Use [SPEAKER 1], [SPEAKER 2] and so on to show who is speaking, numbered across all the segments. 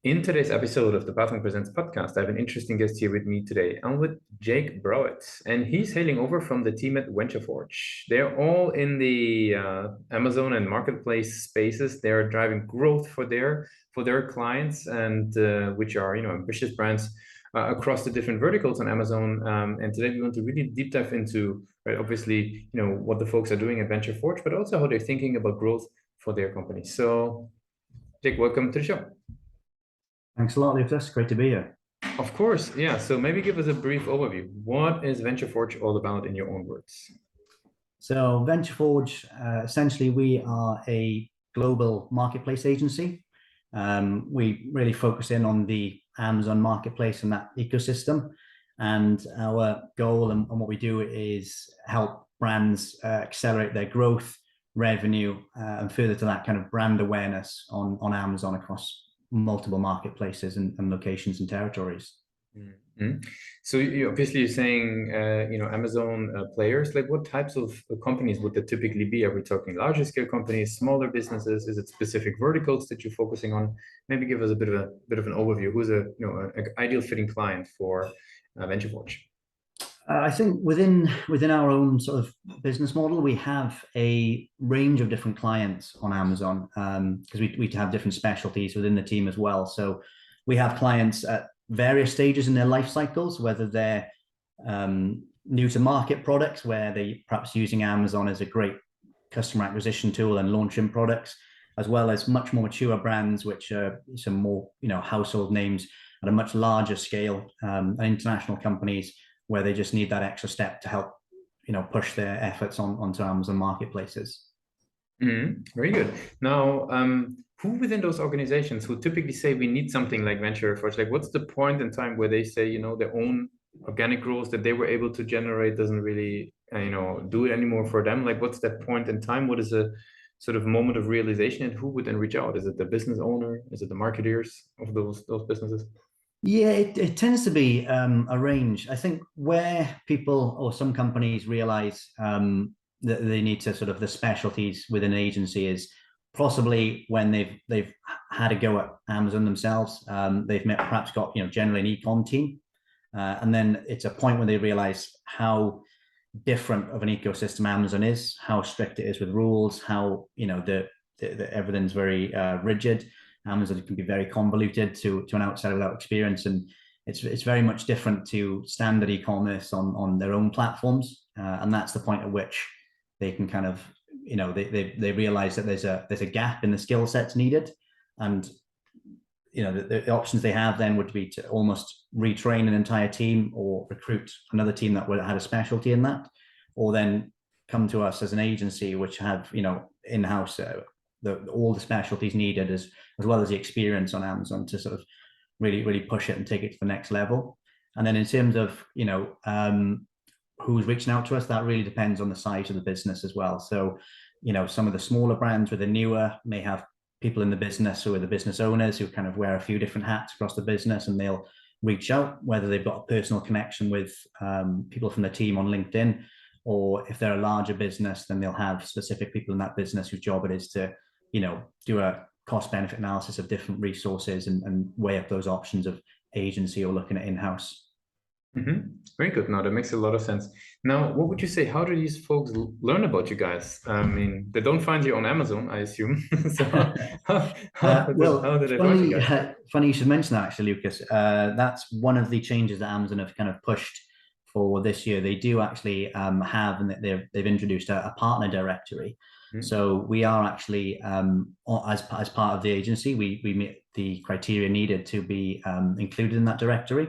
[SPEAKER 1] In today's episode of the Pathway Presents podcast, I have an interesting guest here with me today. I'm with Jake Browett, and he's hailing over from the team at VentureForge. They're all in the Amazon and marketplace spaces. They're driving growth for their clients, and which are ambitious brands across the different verticals on Amazon. And today we want to really deep dive into, right, obviously, what the folks are doing at VentureForge, but also how they're thinking about growth for their company. So, Jake, welcome to the show.
[SPEAKER 2] Thanks a lot, Lucas. Great to be here.
[SPEAKER 1] Of course, yeah. So maybe give us a brief overview. What is VentureForge all about in your own words?
[SPEAKER 2] So VentureForge, essentially, we are a global marketplace agency. We really focus in on the Amazon marketplace and that ecosystem. And our goal and what we do is help brands accelerate their growth, revenue, and further to that kind of brand awareness on Amazon across multiple marketplaces and locations and territories.
[SPEAKER 1] Mm-hmm. So you're saying, Amazon players, like what types of companies would that typically be? Are we talking larger scale companies, smaller businesses? Is it specific verticals that you're focusing on? Maybe give us a bit of an overview. Who's an ideal fitting client for VentureForge?
[SPEAKER 2] I think within our own sort of business model, we have a range of different clients on Amazon because we have different specialties within the team as well. So we have clients at various stages in their life cycles, whether they're new to market products, where they perhaps using Amazon as a great customer acquisition tool and launching products, as well as much more mature brands, which are some more household names at a much larger scale, and international companies where they just need that extra step to help, push their efforts onto Amazon marketplaces.
[SPEAKER 1] Very good. Now, who within those organizations who typically say we need something like VentureForge, like what's the point in time where they say, their own organic growth that they were able to generate doesn't really, do it anymore for them? Like, what's that point in time? What is a sort of moment of realization, and who would then reach out? Is it the business owner? Is it the marketeers of those businesses?
[SPEAKER 2] Yeah, it tends to be a range. I think where people or some companies realize that they need to sort of the specialties within an agency is possibly when they've had a go at Amazon themselves. They've perhaps got generally an e-com team, and then it's a point when they realize how different of an ecosystem Amazon is, how strict it is with rules, how the everything's very rigid. Amazon can be very convoluted to an outsider without experience, and it's very much different to standard e-commerce on their own platforms, and that's the point at which they can kind of they realize that there's a gap in the skill sets needed, and the options they have then would be to almost retrain an entire team or recruit another team that had a specialty in that, or then come to us as an agency which have in-house all the specialties needed as well as the experience on Amazon to sort of really push it and take it to the next level. And then in terms of who's reaching out to us, that really depends on the size of the business as well. So some of the smaller brands with the newer may have people in the business who are the business owners who kind of wear a few different hats across the business, and they'll reach out whether they've got a personal connection with people from the team on LinkedIn, or if they're a larger business, then they'll have specific people in that business whose job it is to do a cost benefit analysis of different resources and weigh up those options of agency or looking at in-house.
[SPEAKER 1] Very good. Now that makes a lot of sense. Now, what would you say? How do these folks learn about you guys? I mean, they don't find you on Amazon, I assume. So how did they find you guys?
[SPEAKER 2] Funny you should mention that, actually, Lucas. That's one of the changes that Amazon have kind of pushed for this year. They do actually have, and they've introduced a partner directory. So we are actually, as part of the agency, we meet the criteria needed to be included in that directory.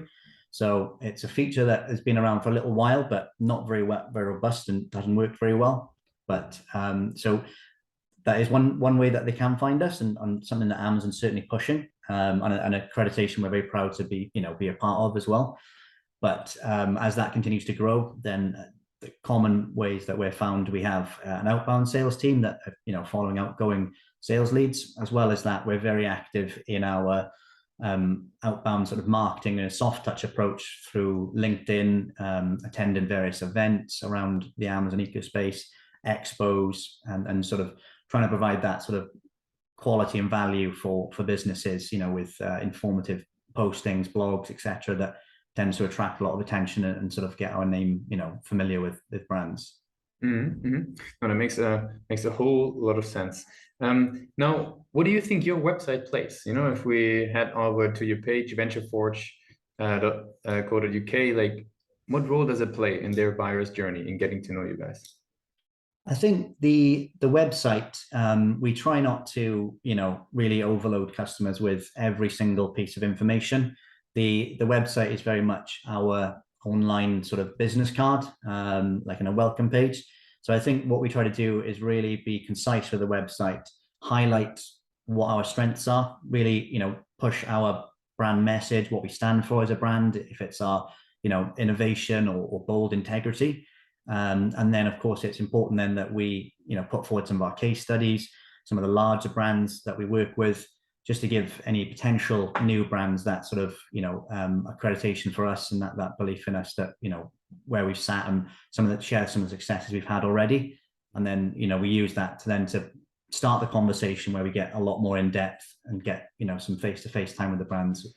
[SPEAKER 2] So it's a feature that has been around for a little while, but not very robust and doesn't work very well. But so that is one way that they can find us, and something that Amazon's certainly pushing, and an accreditation we're very proud to be a part of as well. But as that continues to grow, then the common ways that we're found, we have an outbound sales team that following outgoing sales leads, as well as that we're very active in our outbound sort of marketing and a soft touch approach through LinkedIn, attending various events around the Amazon ecospace, expos, and sort of trying to provide that sort of quality and value for businesses, with informative postings, blogs, etc., that tends to attract a lot of attention and sort of get our name, familiar with brands.
[SPEAKER 1] Mm-hmm. No, that makes a whole lot of sense. Now, what do you think your website plays? If we head over to your page, ventureforge.co.uk, like what role does it play in their buyer's journey in getting to know you guys?
[SPEAKER 2] I think the website, we try not to, really overload customers with every single piece of information. The website is very much our online sort of business card, like in a welcome page. So I think what we try to do is really be concise with the website, highlight what our strengths are, really, push our brand message, what we stand for as a brand, if it's our, innovation or bold integrity. And then, of course, it's important then that we, put forward some of our case studies, some of the larger brands that we work with, just to give any potential new brands that sort of, accreditation for us and that belief in us that, where we've sat and share some of the successes we've had already. And then, we use that to start the conversation where we get a lot more in depth and get, some face-to-face time with the brands.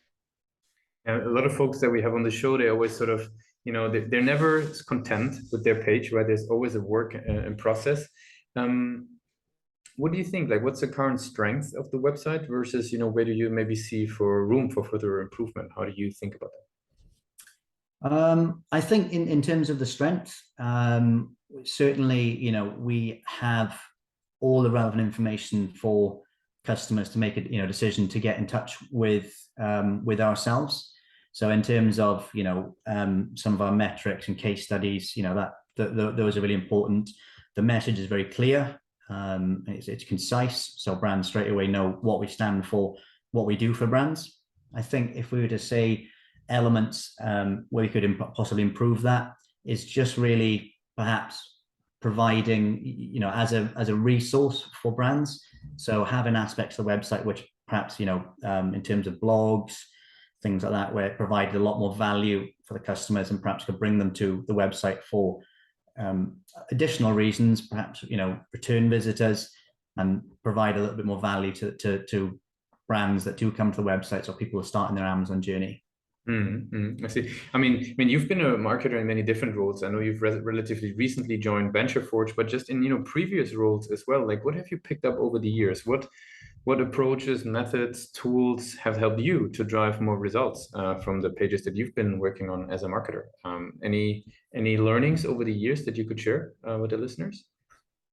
[SPEAKER 1] And a lot of folks that we have on the show, they always sort of, they're never content with their page, right? There's always a work in process. What do you think? Like, what's the current strength of the website versus, where do you maybe see for room for further improvement? How do you think about
[SPEAKER 2] that? I think in terms of the strength, certainly, we have all the relevant information for customers to make a decision to get in touch with ourselves. So in terms of some of our metrics and case studies, those are really important. The message is very clear. It's concise, so brands straight away know what we stand for, what we do for brands. I think if we were to say elements where we could possibly improve that, is just really perhaps providing, as a resource for brands. So having aspects of the website which perhaps, in terms of blogs, things like that, where it provided a lot more value for the customers and perhaps could bring them to the website for additional reasons, perhaps, return visitors, and provide a little bit more value to brands that do come to the websites or people who are starting their Amazon journey.
[SPEAKER 1] I see. I mean, you've been a marketer in many different roles. I know you've relatively recently joined VentureForge, but just in previous roles as well. Like, what have you picked up over the years? What approaches, methods, tools have helped you to drive more results from the pages that you've been working on as a marketer? Any learnings over the years that you could share with the listeners?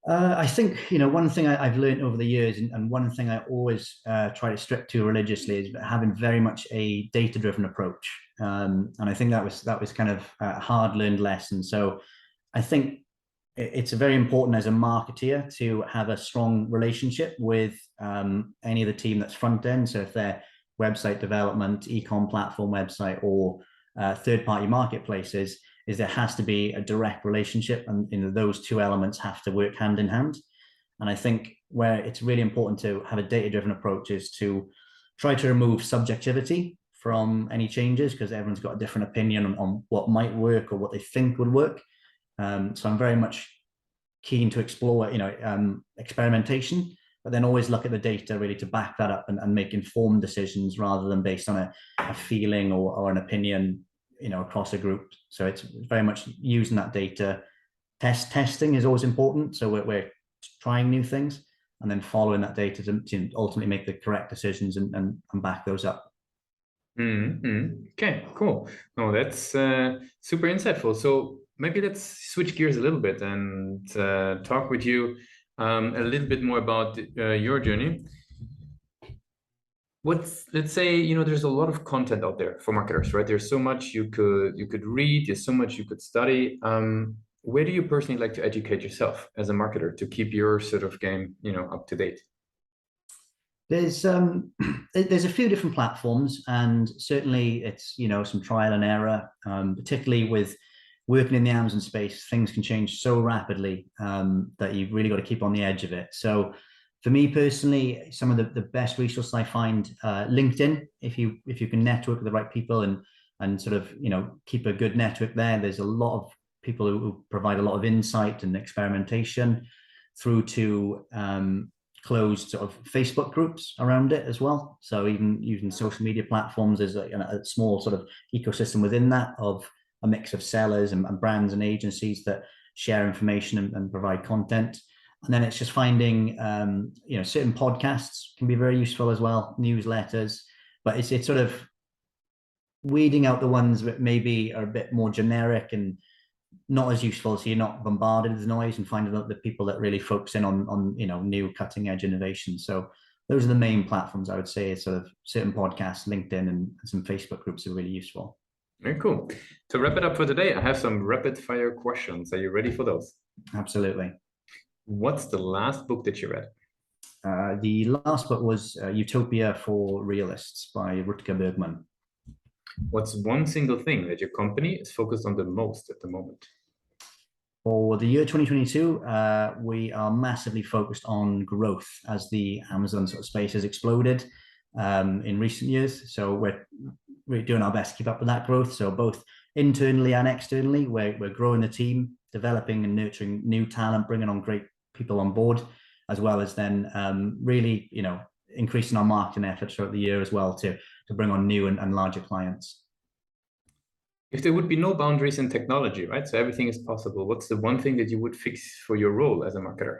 [SPEAKER 2] I think, one thing I've learned over the years, and one thing I always try to stick to religiously, is having very much a data-driven approach. And I think that was kind of a hard-learned lesson. So I think it's very important as a marketeer to have a strong relationship with any of the team that's front end. So if they're website development, e-com platform website, or third-party marketplaces, is there has to be a direct relationship, and those two elements have to work hand in hand. And I think where it's really important to have a data-driven approach is to try to remove subjectivity from any changes, because everyone's got a different opinion on what might work or what they think would work. So I'm very much keen to explore, experimentation, but then always look at the data really to back that up and make informed decisions rather than based on a feeling or an opinion, across a group. So it's very much using that data. Testing is always important. So we're trying new things and then following that data to ultimately make the correct decisions and back those up.
[SPEAKER 1] Okay, cool. No, that's super insightful. So maybe let's switch gears a little bit and talk with you a little bit more about your journey. Let's say, there's a lot of content out there for marketers, right? There's so much you could read, there's so much you could study. Where do you personally like to educate yourself as a marketer to keep your sort of game, up to date?
[SPEAKER 2] There's a few different platforms, and certainly it's, some trial and error, particularly with working in the Amazon space. Things can change so rapidly that you've really got to keep on the edge of it. So for me personally, some of the best resources I find, LinkedIn, if you can network with the right people and sort of, keep a good network there. There's a lot of people who provide a lot of insight and experimentation, through to closed sort of Facebook groups around it as well. So even using social media platforms, there's a small sort of ecosystem within that of a mix of sellers and brands and agencies that share information and provide content. And then it's just finding, certain podcasts can be very useful as well, newsletters, but it's sort of weeding out the ones that maybe are a bit more generic and not as useful, so you're not bombarded with noise, and finding out the people that really focus in on new cutting edge innovation. So those are the main platforms I would say. Sort of certain podcasts, LinkedIn, and some Facebook groups are really useful.
[SPEAKER 1] Very cool. To wrap it up for today, I have some rapid fire questions. Are you ready for those?
[SPEAKER 2] Absolutely.
[SPEAKER 1] What's the last book that you read?
[SPEAKER 2] The last book was Utopia for Realists by Rutger Bergman.
[SPEAKER 1] What's one single thing that your company is focused on the most at the moment?
[SPEAKER 2] For the year 2022, we are massively focused on growth as the Amazon sort of space has exploded in recent years. So we're doing our best to keep up with that growth. So both internally and externally, we're growing the team, developing and nurturing new talent, bringing on great people on board, as well as then really, increasing our marketing efforts throughout the year as well to bring on new and larger clients.
[SPEAKER 1] If there would be no boundaries in technology, right? So everything is possible. What's the one thing that you would fix for your role as a marketer?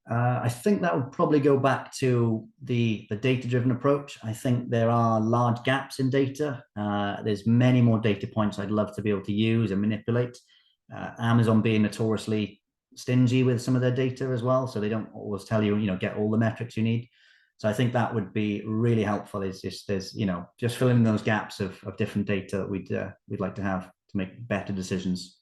[SPEAKER 2] I think that would probably go back to the data-driven approach. I think there are large gaps in data. There's many more data points I'd love to be able to use and manipulate. Amazon being notoriously stingy with some of their data as well, so they don't always tell you, get all the metrics you need. So I think that would be really helpful. There's just filling in those gaps of different data that we'd like to have to make better decisions.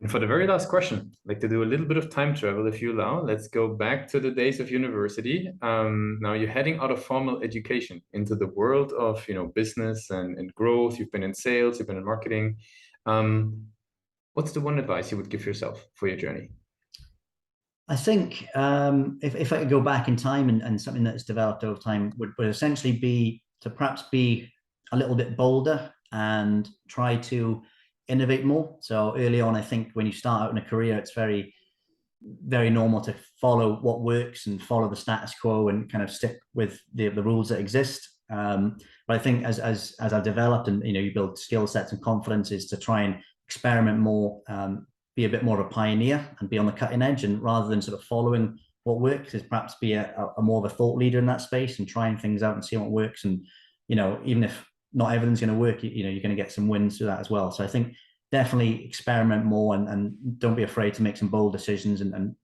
[SPEAKER 1] And for the very last question, I'd like to do a little bit of time travel, if you allow. Let's go back to the days of university. Now you're heading out of formal education into the world of business and growth. You've been in sales, you've been in marketing. What's the one advice you would give yourself for your journey?
[SPEAKER 2] I think if I could go back in time and something that's developed over time would essentially be to perhaps be a little bit bolder and try to innovate more. So early on, I think when you start out in a career, it's very, very normal to follow what works and follow the status quo and kind of stick with the rules that exist. But I think as I've developed and you build skill sets and confidence, is to try and experiment more, be a bit more of a pioneer and be on the cutting edge, and rather than sort of following what works, is perhaps be a more of a thought leader in that space and trying things out and see what works. And even if not everything's going to work, you're going to get some wins through that as well. So I think definitely experiment more and don't be afraid to make some bold decisions and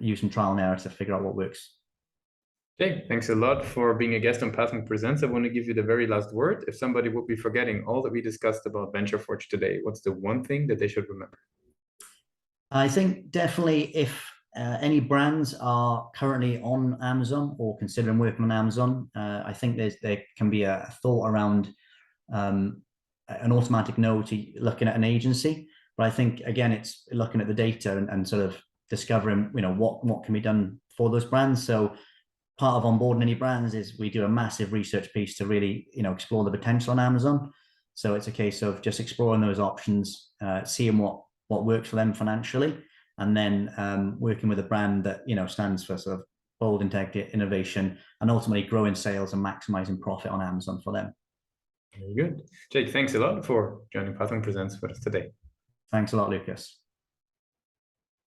[SPEAKER 2] use some trial and error to figure out what works.
[SPEAKER 1] Okay, thanks a lot for being a guest on Pathwing Presents. I want to give you the very last word. If somebody would be forgetting all that we discussed about Venture Forge today, what's the one thing that they should remember?
[SPEAKER 2] I think definitely if any brands are currently on Amazon or considering working on Amazon, I think there can be a thought around an automatic no to looking at an agency. But I think, again, it's looking at the data and sort of discovering, what can be done for those brands. So part of onboarding any brands is we do a massive research piece to really, explore the potential on Amazon. So it's a case of just exploring those options, seeing what works for them financially, and then working with a brand that stands for sort of bold integrity, innovation, and ultimately growing sales and maximizing profit on Amazon for them.
[SPEAKER 1] Very good. Jake, thanks a lot for joining Pathwing Presents with us today.
[SPEAKER 2] Thanks a lot, Lucas.